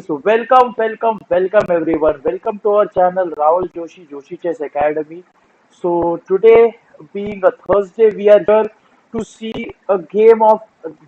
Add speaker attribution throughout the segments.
Speaker 1: So welcome everyone. Welcome to our channel Rahul Joshi Chess Academy. So today, being a Thursday, we are here to see a game of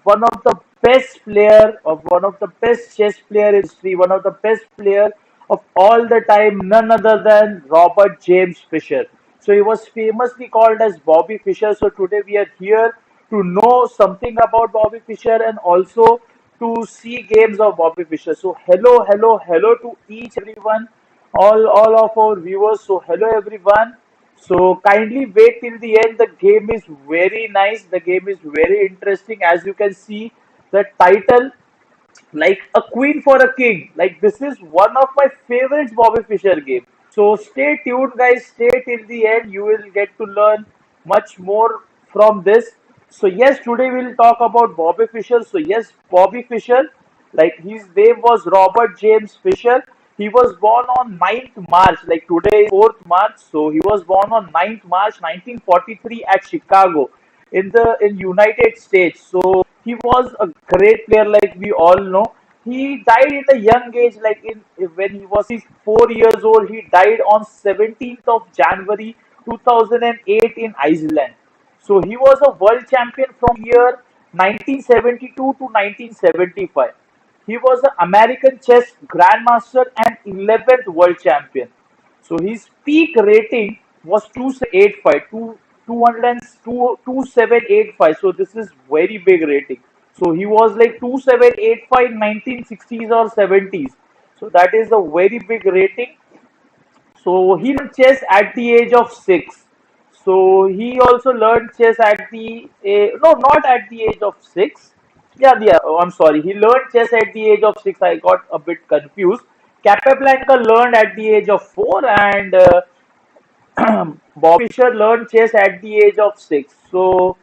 Speaker 1: one of the best player of one of the best chess player in history, one of the best player of all the time, none other than Robert James Fischer. So he was famously called as Bobby Fischer. So today we are here to know something about Bobby Fischer and also to see games of Bobby Fischer. So hello to each everyone, all of our viewers. So hello everyone. So kindly wait till the end. The game is very nice. The game is very interesting. As you can see, the title like a queen for a king. Like this is one of my favorites Bobby Fischer game. So stay tuned, guys. Stay till the end. You will get to learn much more from this. So yes, today we'll talk about Bobby Fischer. So yes, Bobby Fischer, like his name was Robert James Fischer. He was born on 9th March, like today is 4th March. So he was born on 9th March 1943 at Chicago in United States. So he was a great player, like we all know. He died in a young age, like in when he was 4 years old. He died on 17th of January 2008 in Iceland. So he was a world champion from year 1972 to 1975. He was an American chess grandmaster and 11th world champion. So his peak rating was 2785, 2785. So this is very big rating. So he was like 2785 in 1960s or 70s. So that is a very big rating. So he learned chess at the age of 6. So he also learned chess at the no, not at the age of 6. Yeah. Oh, I'm sorry. He learned chess at the age of 6. I got a bit confused. Capablanca learned at the age of 4, and Bob Fischer learned chess at the age of 6. So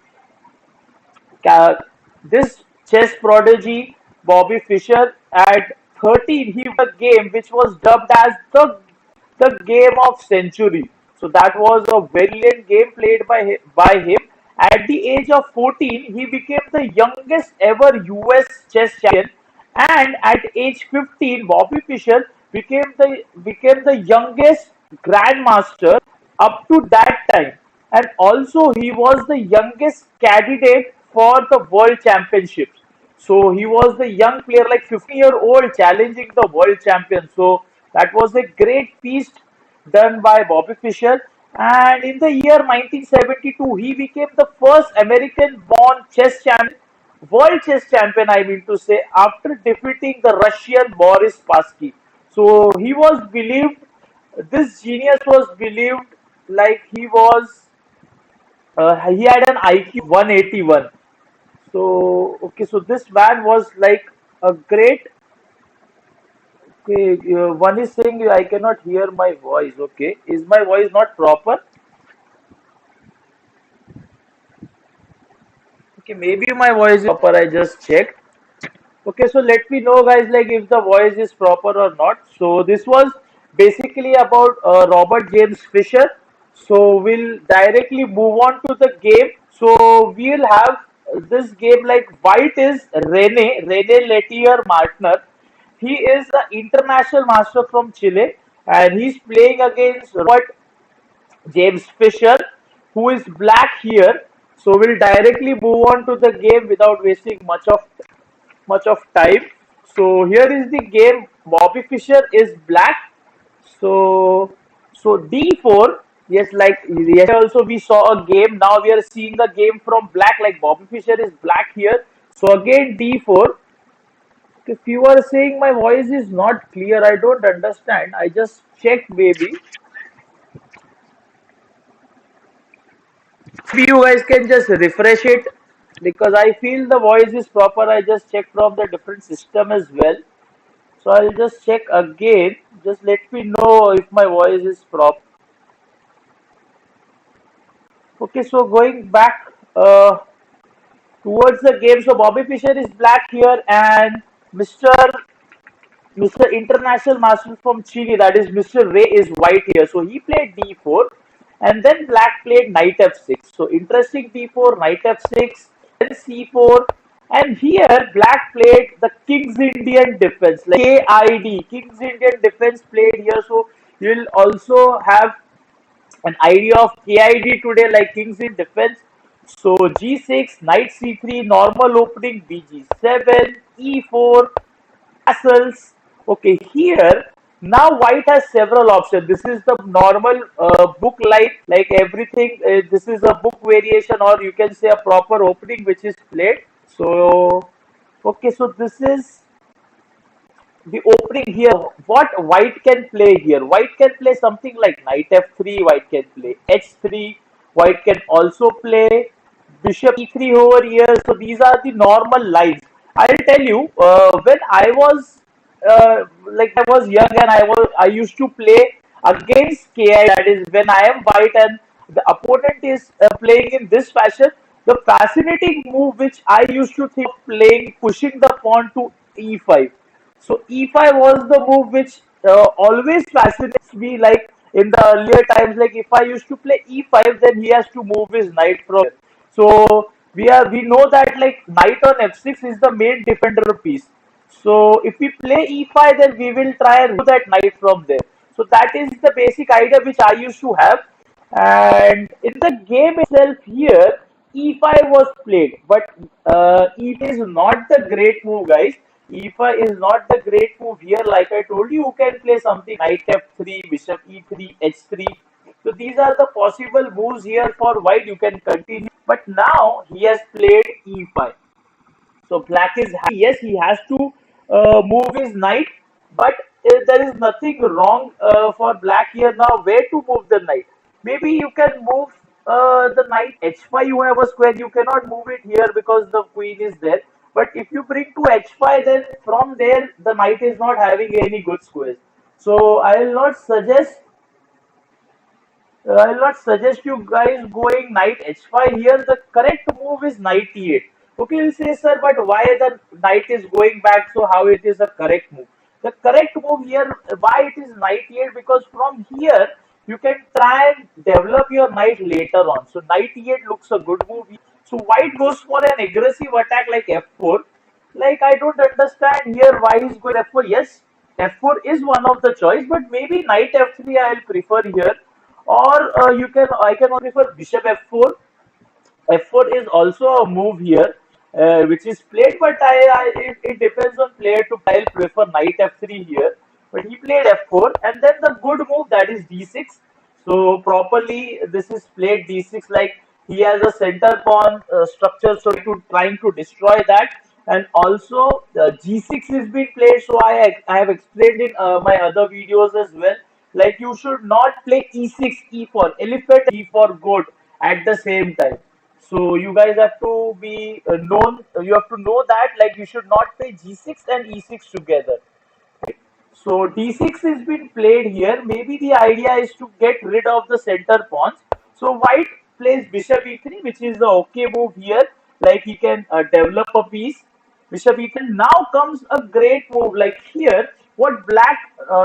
Speaker 1: this chess prodigy, Bobby Fischer, at 13, he won a game which was dubbed as the game of century. So that was a brilliant game played by him. At the age of 14, he became the youngest ever US chess champion, and at age 15, Bobby Fischer became the youngest grandmaster up to that time, and also he was the youngest candidate for the world championships. So he was the young player, like 15-year-old, challenging the world champion. So that was a great feast done by Bobby Fischer. And in the year 1972, he became the first American-born chess champion, world chess champion, I mean to say, after defeating the Russian Boris Spassky. So he was believed, this genius was believed like he had an IQ 181. So okay, so this man was like a great. Okay, one is saying I cannot hear my voice. Okay, is my voice not proper? Okay, maybe my voice is proper. I just checked. Okay, so let me know, guys, like if the voice is proper or not. So this was basically about Robert James Fischer. So we'll directly move on to the game. So we'll have this game, like white is Rene Letelier Martner. He is the international master from Chile, and he's playing against Robert James Fischer, who is black here. So we'll directly move on to the game without wasting much of time. So here is the game. Bobby Fischer is black. So D4. Yes, like yesterday also we saw a game. Now we are seeing a game from black. Like Bobby Fischer is black here. So again D4. If you are saying my voice is not clear, I don't understand. I just checked maybe. Maybe you guys can just refresh it because I feel the voice is proper. I just checked from the different system as well. So I'll just check again. Just let me know if my voice is proper. Okay, so going back towards the game. So Bobby Fischer is black here, and Mr. International Master from Chile, that is Mr. Ray, is white here. So he played d4, and then black played knight f6. So interesting d4, knight f6, then c4, And here black played the King's Indian Defense, like KID, King's Indian Defense played here. So you'll also have an idea of KID today, like King's in Defense. So G6, Knight C3, normal opening, BG7, E4, castles. Okay, here now white has several options. This is the normal book like everything. This is a book variation, or you can say a proper opening which is played. So, okay, so this is the opening here. What white can play here? White can play something like knight f3, white can play h3, white can also play bishop e3 over here. So these are the normal lines. I'll tell you, when I was I was young and I used to play against KI. That is when I am white and the opponent is playing in this fashion. The fascinating move which I used to think of playing, pushing the pawn to e5. So e5 was the move which always fascinates me. Like in the earlier times, like if I used to play e5, then he has to move his knight from here. So we know that like knight on f6 is the main defender piece. So if we play e5, then we will try and remove that knight from there. So that is the basic idea which I used to have. And in the game itself here, e5 was played, but e5 is not the great move, guys. e5 is not the great move here. Like I told you, you can play something knight f3, bishop e3, h3. So these are the possible moves here for white. You can continue. But now he has played e5. So black is happy. Yes, he has to move his knight, but there is nothing wrong for black here now. Where to move the knight? Maybe you can move the knight h5. You have a square. You cannot move it here because the queen is there. But if you bring to h5, then from there the knight is not having any good squares. So I will not suggest I'll not suggest you guys going knight h5 here. The correct move is knight e8. Okay, you say, sir, but why the knight is going back? So how it is a correct move? The correct move here, why it is knight e8? Because from here you can try and develop your knight later on. So knight e8 looks a good move. So white goes for an aggressive attack like f4. Like I don't understand here why he's going f4. Yes, f4 is one of the choice, but maybe knight f3 I'll prefer here, or I can prefer bishop f4. F4 is also a move here, which is played, but it depends on player to player. I'll prefer knight f3 here, but he played f4, and then the good move, that is d6. So properly this is played d6, like he has a center pawn structure, so trying to destroy that. And also g6 is being played, so I have explained in my other videos as well. Like you should not play e6, e4, elephant, e4 goat at the same time. So you guys have to be known. You have to know that like you should not play g6 and e6 together. So d6 is being played here. Maybe the idea is to get rid of the center pawns. So white plays bishop e3, which is the okay move here. Like he can develop a piece. Bishop e3. Now comes a great move. Like here, what black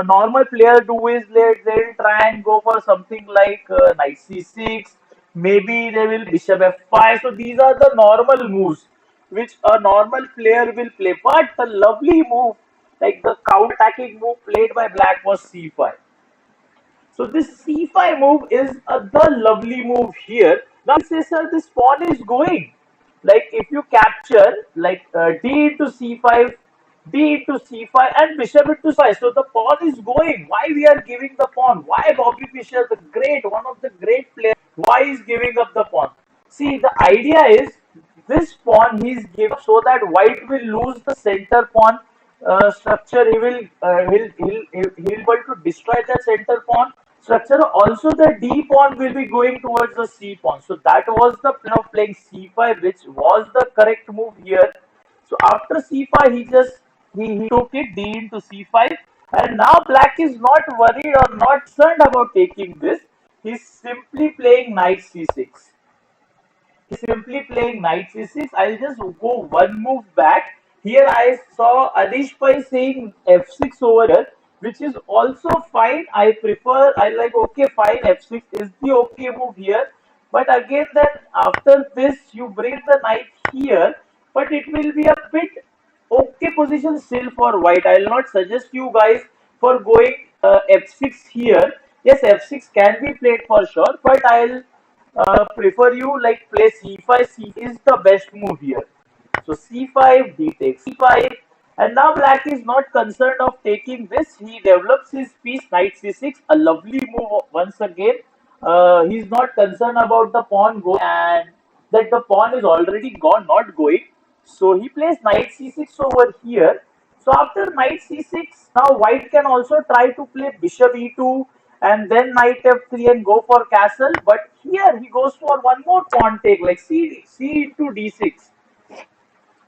Speaker 1: normal player do is they'll try and go for something like knight c6. Maybe they will bishop f5. So these are the normal moves which a normal player will play. But the lovely move, like the counter-attacking move played by black, was c5. So this c5 move is the lovely move here. Now say, sir, this pawn is going. Like if you capture like d into c5, d into c5, and bishop into c5. So the pawn is going. Why we are giving the pawn? Why Bobby Fischer, the great, one of the great players, why is giving up the pawn? See, the idea is this pawn he's giving up so that white will lose the center pawn structure. He'll be able to destroy the center pawn structure. Also, the d pawn will be going towards the c pawn. So that was the plan of playing c5, which was the correct move here. So after c5, he took it d into c5, and now black is not worried or not concerned about taking this. He's simply playing knight c6. He's simply playing knight c6. I'll just go one move back. Here I saw Anish Pai saying f6 over here, which is also fine. I prefer, I like, okay, fine, f6 is the okay move here. But again, then after this, you bring the knight here. but it will be a bit okay position still for white. I'll not suggest you guys for going f6 here. Yes, f6 can be played for sure, but I'll prefer you like play c5. C is the best move here. So c5, d takes c5, and now black is not concerned of taking this. He develops his piece knight c6, a lovely move once again. He's not concerned about the pawn going, and that the pawn is already gone, not going. So he plays knight c6 over here. So after knight c6, now white can also try to play bishop e2 and then knight f3 and go for castle. But here he goes for one more pawn take, like c into d6.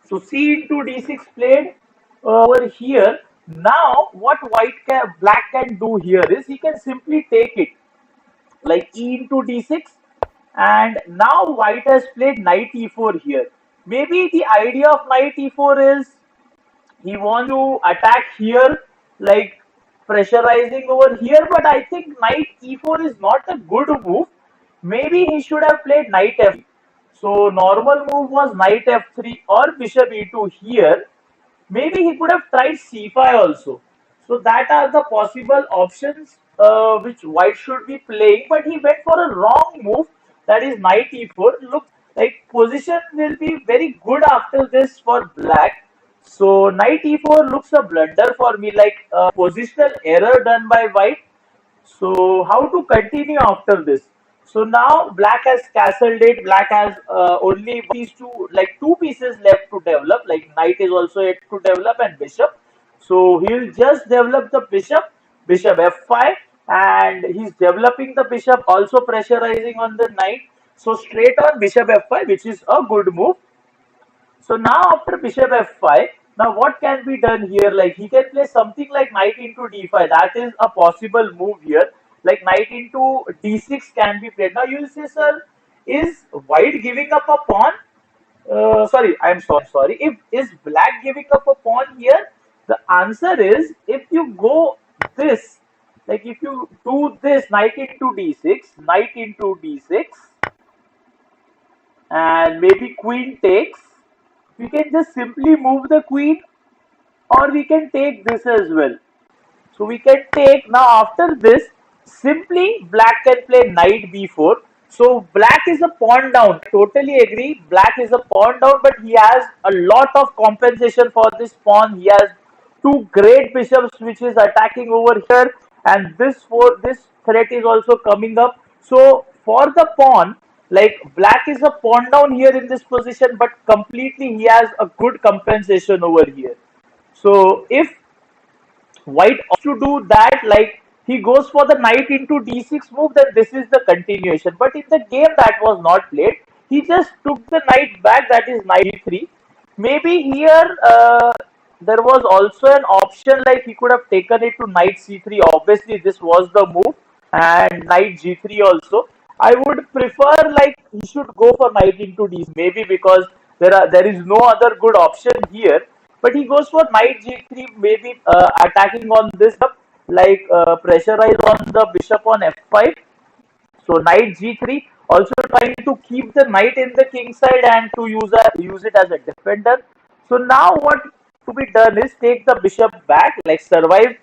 Speaker 1: So c into d6 played over here. Now what black can do here is he can simply take it like e into d6, and now white has played knight e4 here. Maybe the idea of knight e4 is he wants to attack here, like pressurizing over here, but I think knight e4 is not a good move. Maybe he should have played knight f3. So normal move was knight f3 or bishop e2 here. Maybe he could have tried c5 also. So that are the possible options which white should be playing, but he went for a wrong move, that is knight e4. Look, like position will be very good after this for black. So knight e4 looks a blunder for me, like a positional error done by white. So how to continue after this? So now black has castled it. Black has only these two pieces left to develop. Like knight is also yet to develop and bishop. So he'll just develop the bishop, bishop f5, and he's developing the bishop, also pressurizing on the knight. So straight on bishop f5, which is a good move. So now after bishop f5, now what can be done here? Like he can play something like knight into d5. That is a possible move here. Like knight into d6 can be played. Now you will say, sir, is white giving up a pawn? Sorry, I'm sorry. If is black giving up a pawn here? The answer is if you go this, like if you do this knight into d6, knight into d6, and maybe queen takes, we can just simply move the queen, or we can take this as well. So we can take, now after this, simply black can play knight b4. So black is a pawn down. Totally agree. Black is a pawn down, but he has a lot of compensation for this pawn. He has two great bishops which is attacking over here, and this threat is also coming up. So for the pawn, like black is a pawn down here in this position, but completely he has a good compensation over here. So if white wants to do that, like he goes for the knight into d6 move, then this is the continuation. But in the game that was not played, he just took the knight back, that is knight d3. Maybe here there was also an option like he could have taken it to knight c3. Obviously, this was the move, and knight g3 also. I would prefer like he should go for knight into d, maybe because there is no other good option here. But he goes for knight g3, maybe attacking on this up, like pressurize on the bishop on f5. So knight g3, also trying to keep the knight in the king side and to use it as a defender. So now what to be done is take the bishop back, like survive,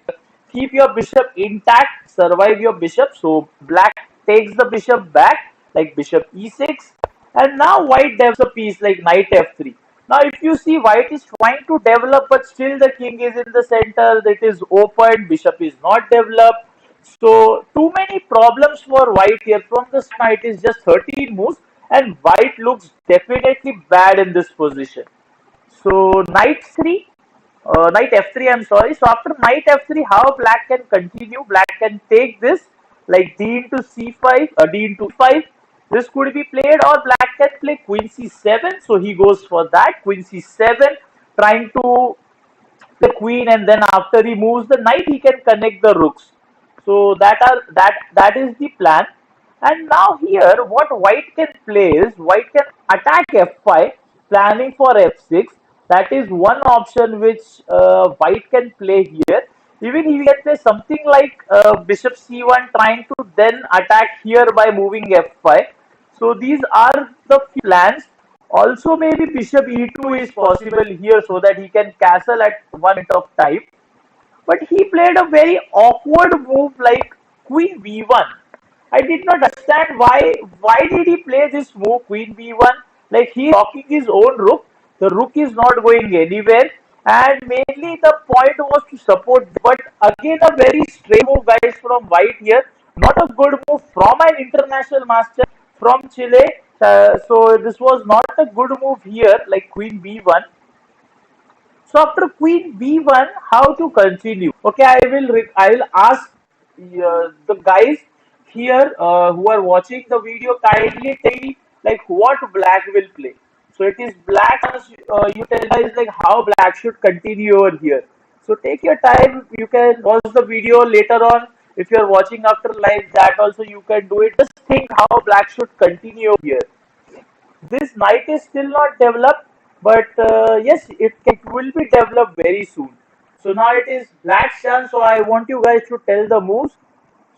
Speaker 1: keep your bishop intact, survive your bishop. So black takes the bishop back, like bishop e6, and now white develops a piece like knight f3. Now if you see, white is trying to develop, but still the king is in the center, it is open, bishop is not developed. So too many problems for white here. From the start, it is just 13 moves, and white looks definitely bad in this position. So knight f3, I'm sorry. So after knight f3, how black can continue? Black can take this like d into c5, d into 5. This could be played, or black can play queen c7. So he goes for that, queen c7, trying to the queen, and then after he moves the knight, he can connect the rooks. So that is the plan. And now here, what white can play is white can attack f5, planning for f6. That is one option which white can play here. Even he can play something like bishop c1, trying to then attack here by moving f5. So these are the few plans Also, maybe bishop e2 is possible here so that he can castle at one point of time. But he played a very awkward move like queen b1. I did not understand why did he play this move queen b1? Like he is blocking his own rook. The rook is not going anywhere, and mainly the point was to support. But again, a very strange move, guys, from white here. Not a good move from an international master from Chile. So this was not a good move here, like queen b1. So after queen b1, how to continue? Okay, I will ask the guys here who are watching the video, kindly tell me like what black will play. So it is black. You tell guys like how black should continue over here. So take your time. You can watch the video later on. If you are watching after live, that also you can do it. Just think how black should continue here. This knight is still not developed, but yes, it will be developed very soon. So now it is black's chance. So I want you guys to tell the moves.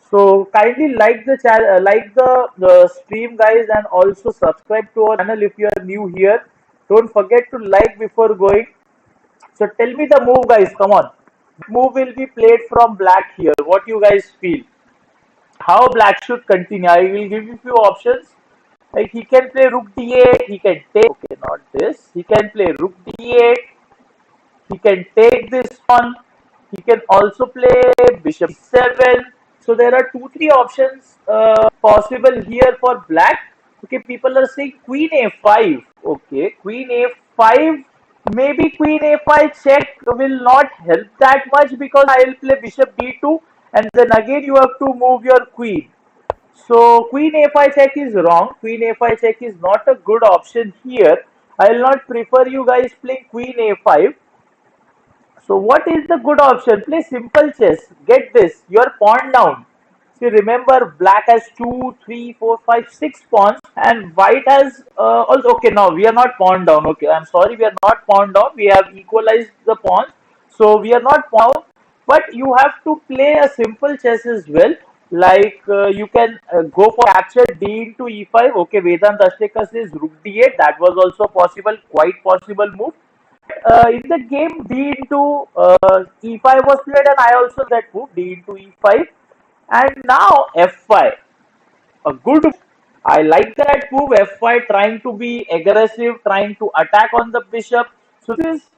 Speaker 1: So kindly like the channel, the stream, guys, and also subscribe to our channel if you are new here. Don't forget to like before going. So tell me the move, guys. Come on. Move will be played from black here. What you guys feel? How black should continue? I will give you few options. Like he can play rook d8, he can take, okay, not this. He can play rook d8, he can take this one. He can also play bishop 7. So there are 2 3 options possible here for black. Okay, people are saying queen a5. Okay, queen a5. Maybe queen a5 check will not help that much because I will play bishop d2 and then again you have to move your queen. So queen a5 check is wrong. Queen a5 check is not a good option here. I will not prefer you guys playing queen a5. So what is the good option? Play simple chess. Get this. Your pawn down. See, remember black has 2, 3, 4, 5, 6 pawns and white has also, okay, now we are not pawn down. Okay, I'm sorry, we are not pawn down. We have equalized the pawns. So we are not pawn down, but you have to play a simple chess as well. Like you can go for capture d into e5. Okay, Vedant Ashteka says rook d8. That was also possible, quite possible move. In the game d into e5 was played and I also that move d into e5 and now f5, a good move. I like that move f5, trying to be aggressive, trying to attack on the bishop. So this is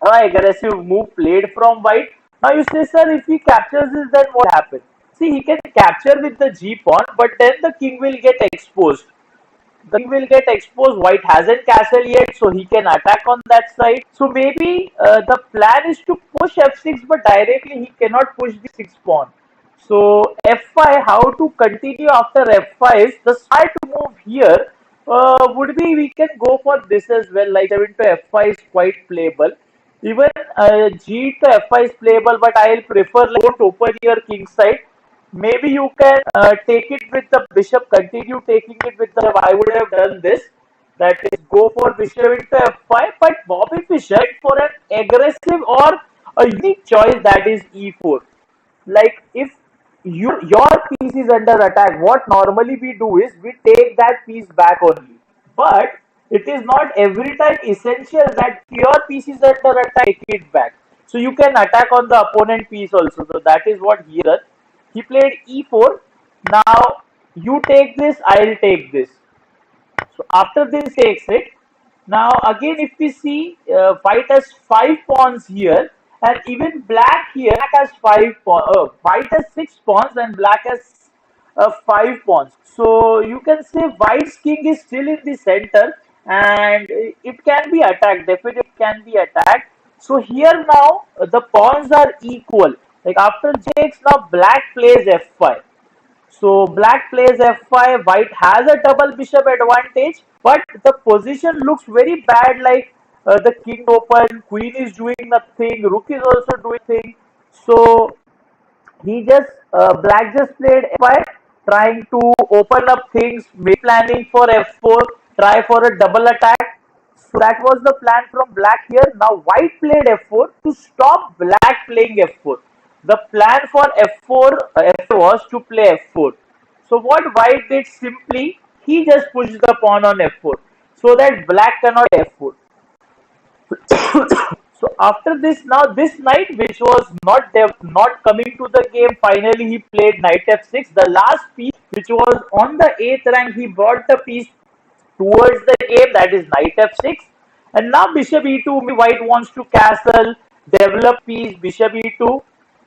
Speaker 1: an aggressive move played from white. Now you say, sir, if he captures this, then what happens? See, he can capture with the g pawn, but then the king will get exposed. The king will get exposed. White hasn't castle yet, so he can attack on that side. So maybe the plan is to push f6, but directly he cannot push the 6th pawn. So f5, how to continue after f5? The smart move here would be we can go for this as well. Like 7 to f5 is quite playable. Even g to f5 is playable, but I'll prefer like, don't open your king side. Maybe you can take it with the bishop, continue taking it with the. I would have done this. That is, go for bishop into f5. But Bobby Fischer for an aggressive or a unique choice, that is e4. Like if your piece is under attack, what normally we do is we take that piece back only. But it is not every time essential that your piece is under attack, take it back. So you can attack on the opponent piece also. So that is what he does. He played e4. Now you take this, I'll take this. So after this takes it. Now again, if we see, white has 5 pawns here, and even black here, black has 5 pawns. White has 6 pawns, and black has 5 pawns. So you can say white's king is still in the center, and it can be attacked. Definitely can be attacked. So here now the pawns are equal. Like after takes, now black plays f5. So black plays f5, white has a double bishop advantage, but the position looks very bad, like the king open, queen is doing nothing, rook is also doing nothing. So he just, black just played f5, trying to open up things, maybe planning for f4, try for a double attack. So that was the plan from black here. Now white played f4 to stop black playing f4. The plan for f4 was to play f4. So what white did, simply he just pushed the pawn on f4. so that black cannot f4. So after this, now this knight, which was not coming to the game, finally he played knight f6. The last piece, which was on the 8th rank, he brought the piece towards the game, that is knight f6. And now bishop e2, white wants to castle, develop piece, bishop e2.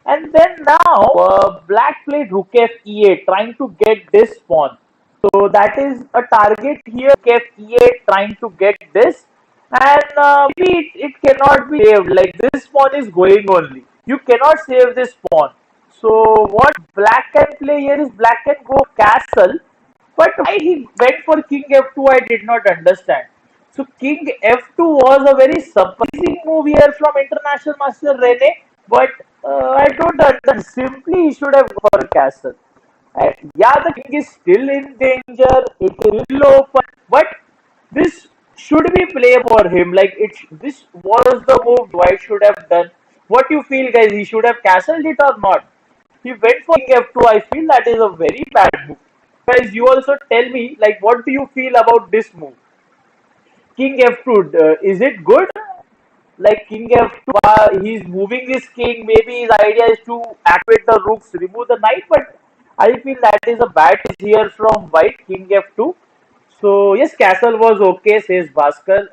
Speaker 1: And then now black played rook f e8, trying to get this pawn. So that is a target here, rook f e8, trying to get this. And maybe it cannot be saved, like this pawn is going only. You cannot save this pawn. So what black can play here is black can go castle, but why he went for king f2, I did not understand. So king f2 was a very surprising move here from international master Rene, but I don't understand. Simply he should have gone for castle. And yeah, the king is still in danger. It is still open, but this should be play for him. Like this was the move White should have done. What you feel, guys? He should have castled it or not? He went for king f2. I feel that is a very bad move. Guys, you also tell me, like, what do you feel about this move? King f2, is it good? Like king f2, he's moving his king. Maybe his idea is to activate the rooks, remove the knight, but I feel that is a bad here from white, king f2. So yes, castle was okay, says Bhaskar.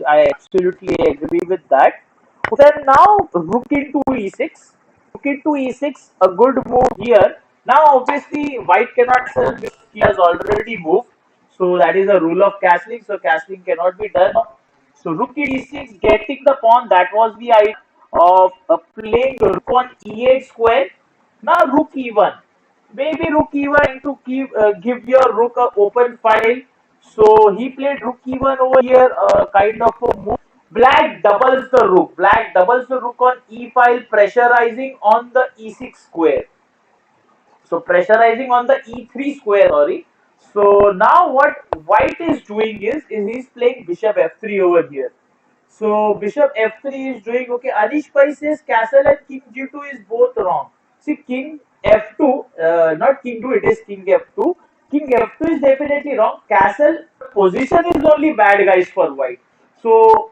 Speaker 1: I absolutely agree with that. Then now rook into e6. Rook into e6, a good move here. Now obviously white cannot sell because he has already moved. So that is a rule of castling. So castling cannot be done. So rook e6, getting the pawn. That was the idea of playing rook on e8 square. Now rook e1. Maybe rook e1 to give your rook a open file. So he played rook e1 over here, kind of a move. Black doubles the rook. Black doubles the rook on e file, pressurizing on the e6 square. So pressurizing on the e3 square, sorry. So now what white is doing is he's playing bishop f3 over here. So bishop f3 is doing okay. Anish Pai says castle and king g2 is both wrong. See king f2, not king 2, it is king f2. King f2 is definitely wrong. Castle position is only bad, guys, for white. So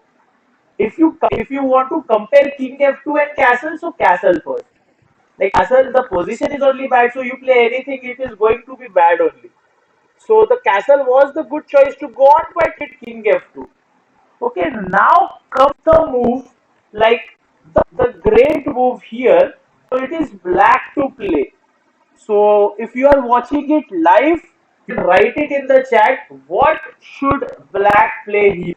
Speaker 1: if you want to compare king f2 and castle, so castle first. Like castle, the position is only bad, so you play anything, it is going to be bad only. So the castle was the good choice to go on, but it king f2. Okay, now comes the move, like the great move here. So it is black to play. So if you are watching it live, you can write it in the chat. What should black play here?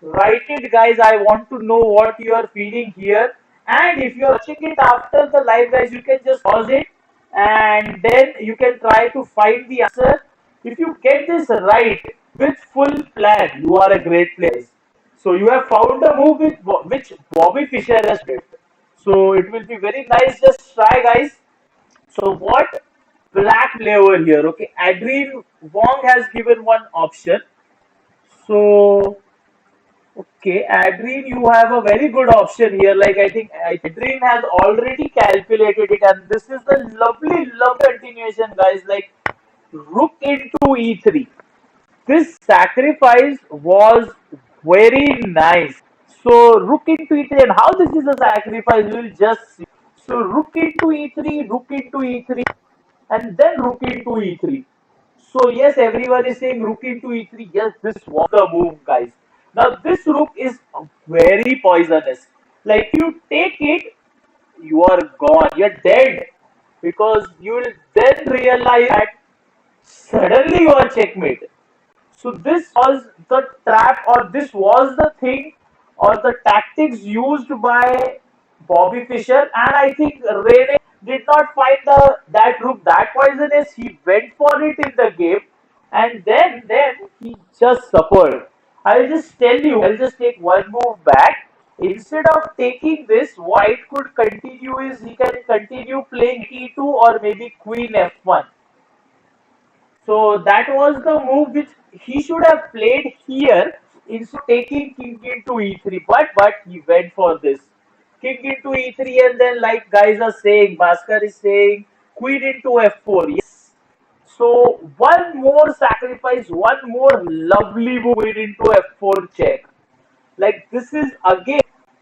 Speaker 1: Write it, guys. I want to know what you are feeling here. And if you are watching it after the live, guys, you can just pause it and then you can try to find the answer. If you get this right with full plan, you are a great player. So you have found a move with which Bobby Fischer has played. So it will be very nice. Just try, guys. So what black play over here? Okay, Adrian Wong has given one option. So okay, Adrian, you have a very good option here. Like I think Adrian has already calculated it, and this is the lovely, lovely continuation, guys. Like rook into e3. This sacrifice was very nice. So rook into e3, and how this is a sacrifice, we will just see. So rook into e3, and then rook into e3. So yes, everyone is saying rook into e3. Yes, this was the move, guys. Now this rook is very poisonous. Like you take it, you are gone. You're dead because you will then realize that suddenly you are checkmate. So this was the trap, or this was the thing, or the tactics used by Bobby Fischer, and I think Rene did not find that rook that poisonous. He went for it in the game, and then he just suffered. I'll just tell you. I'll just take one move back. Instead of taking this, White could continue is he can continue playing e2 or maybe Queen f1. So that was the move which he should have played here instead of taking king into e3. But he went for this. King into e3, and then like guys are saying, Bhaskar is saying queen into f4. Yes. So one more sacrifice, one more lovely move into F4 check. Like this is again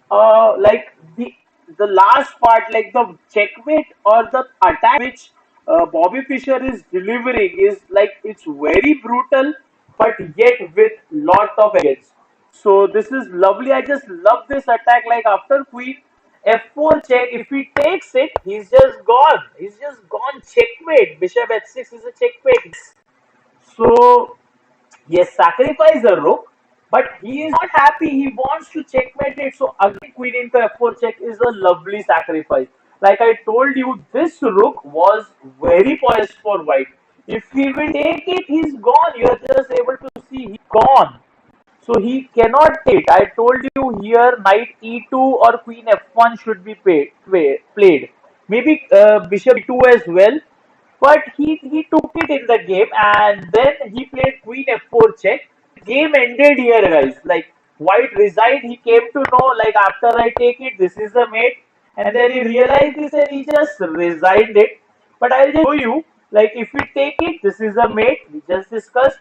Speaker 1: like the last part, like the checkmate or the attack which Bobby Fischer is delivering is like it's very brutal, but yet with lot of elegance. So this is lovely. I just love this attack. Like after Queen F4 check, if he takes it, he's just gone. He's just gone. Checkmate. Bishop H6 is a checkmate. So yes, sacrifice the rook, but he is not happy. He wants to checkmate it. So again, queen into f4 check is a lovely sacrifice. Like I told you, this rook was very poised for white. If he will take it, he's gone. You are just able to see he's gone. So he cannot take. I told you here, knight e2 or queen f1 should be played. Maybe bishop e2 as well. But he took it in the game and then he played queen f4 check. Game ended here, guys. Like white resigned. He came to know, like after I take it, this is the mate. And then he realized this and he just resigned it. But I'll just show you, like if we take it, this is a mate. We just discussed.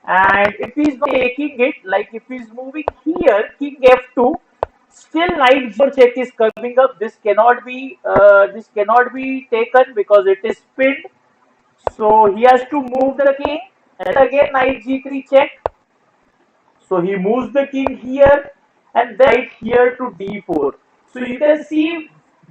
Speaker 1: And if he's not taking it, like if he's moving here, king f2, still knight g4 check is coming up. This cannot be taken because it is pinned. So he has to move the king, and again knight g3 check. So he moves the king here, and then knight here to d4. So you can see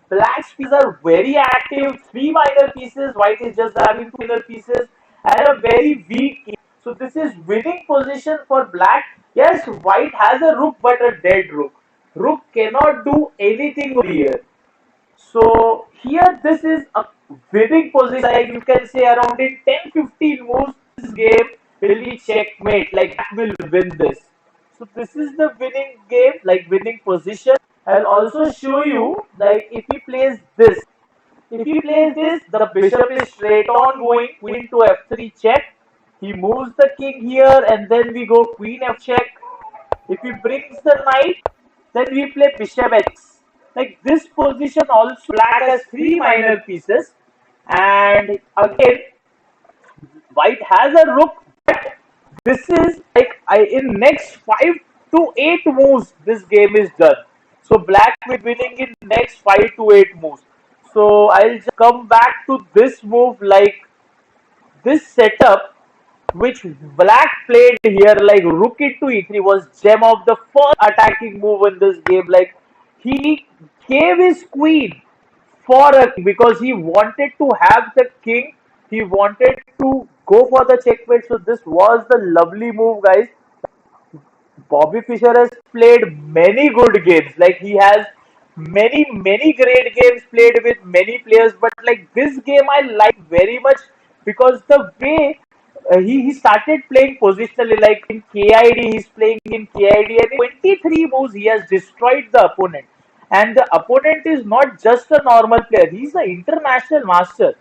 Speaker 1: black's pieces are very active. Three minor pieces. White is just having two minor pieces and a very weak king. So this is winning position for black. Yes, white has a rook, but a dead rook. Rook cannot do anything over here. So here this is a winning position, like you can say around in 10-15 moves this game will be checkmate, like Black will win this. So this is the winning game, like winning position. I'll also show you, like if he plays this. If he plays this, the bishop is straight on going queen to f3 check. He moves the king here and then we go queen f check. If he brings the knight, then we play bishop h6. Like this position also black has three minor pieces. And again, white has a rook, but this is like in next 5 to 8 moves, this game is done. So black will be winning in next 5 to 8 moves. So I'll just come back to this move, like this setup which black played here, like rook into e3 was gem of the first attacking move in this game. Like he gave his queen for a king because he wanted to have the king. He wanted to go for the checkmate. So this was the lovely move, guys. Bobby Fischer has played many good games. Like he has many great games played with many players. But like this game, I like very much because the way he started playing positionally. Like in KID, he's playing in KID, and in 23 moves he has destroyed the opponent. And the opponent is not just a normal player; he's an international master.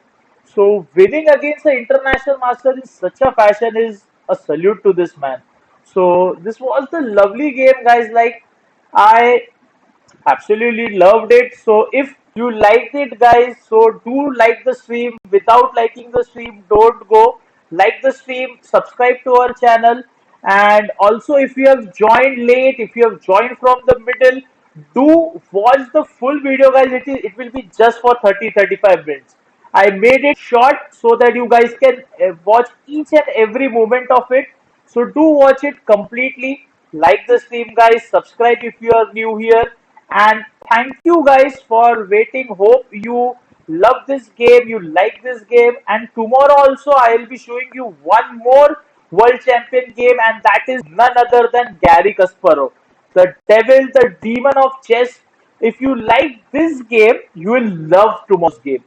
Speaker 1: So winning against an international master in such a fashion is a salute to this man. So this was the lovely game, guys. Like I absolutely loved it. So if you liked it, guys, so do like the stream. Without liking the stream, don't go. Like the stream, subscribe to our channel, and also if you have joined late, if you have joined from the middle, do watch the full video, guys. It will be just for 30-35 minutes. I made it short so that you guys can watch each and every moment of it. So do watch it completely. Like the stream, guys. Subscribe if you are new here. And thank you guys for waiting. Hope you love this game. You like this game. And tomorrow also I will be showing you one more world champion game, and that is none other than Gary Kasparov, the devil, the demon of chess. If you like this game, you will love tomorrow's game.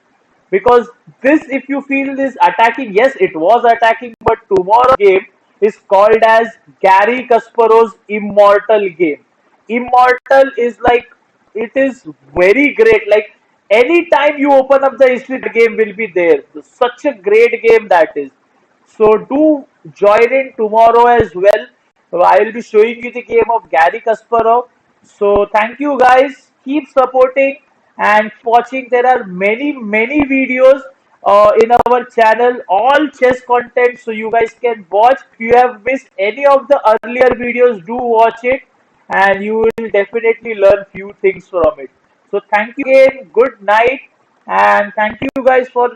Speaker 1: Because this, if you feel is attacking, yes, it was attacking, but tomorrow game is called as Gary Kasparov's immortal game. Immortal is like, it is very great. Like anytime you open up the history, the game will be there. Such a great game that is. So do join in tomorrow as well. I will be showing you the game of Gary Kasparov. So thank you guys. Keep supporting and watching. There are many videos. in our channel, all chess content, so you guys can watch. If you have missed any of the earlier videos, do watch it, and you will definitely learn few things from it. So thank you again. Good night, and thank you guys for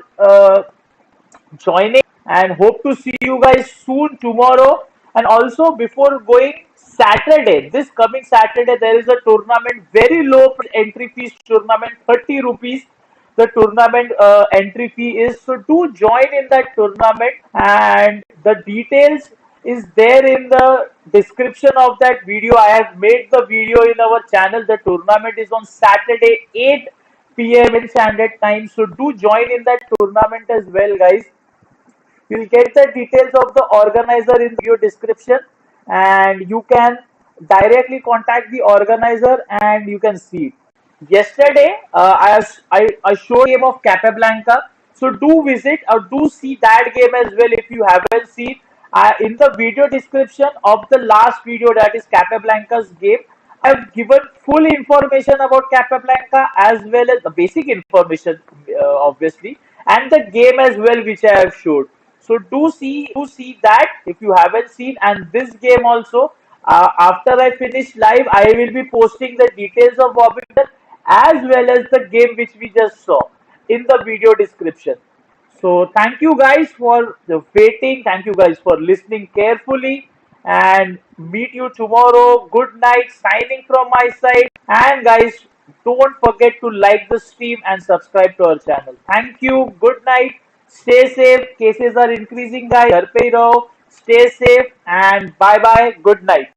Speaker 1: joining, and hope to see you guys soon tomorrow. And also, before going, Saturday, this coming Saturday, there is a tournament, very low entry fees tournament, 30 rupees. The tournament entry fee is, so do join in that tournament, and the details is there in the description of that video. I have made the video in our channel. The tournament is on Saturday 8 p.m. in standard time, so do join in that tournament as well, guys. You'll get the details of the organizer in the video description, and you can directly contact the organizer and you can see it. Yesterday, I showed game of Capablanca, so do visit or do see that game as well if you haven't seen. In the video description of the last video, that is Capablanca's game, I have given full information about Capablanca as well as the basic information, obviously, and the game as well, which I have showed. So do see that if you haven't seen, and this game also. After I finish live, I will be posting the details of Bobby Fischer as well as the game which we just saw in the video description. So thank you guys for the waiting. Thank you guys for listening carefully, and meet you tomorrow. Good night. Signing from my side. And guys, don't forget to like the stream and subscribe to our channel. Thank you. Good night. Stay safe. Cases are increasing, guys. घर पे ही रहो. Stay safe and bye bye. Good night.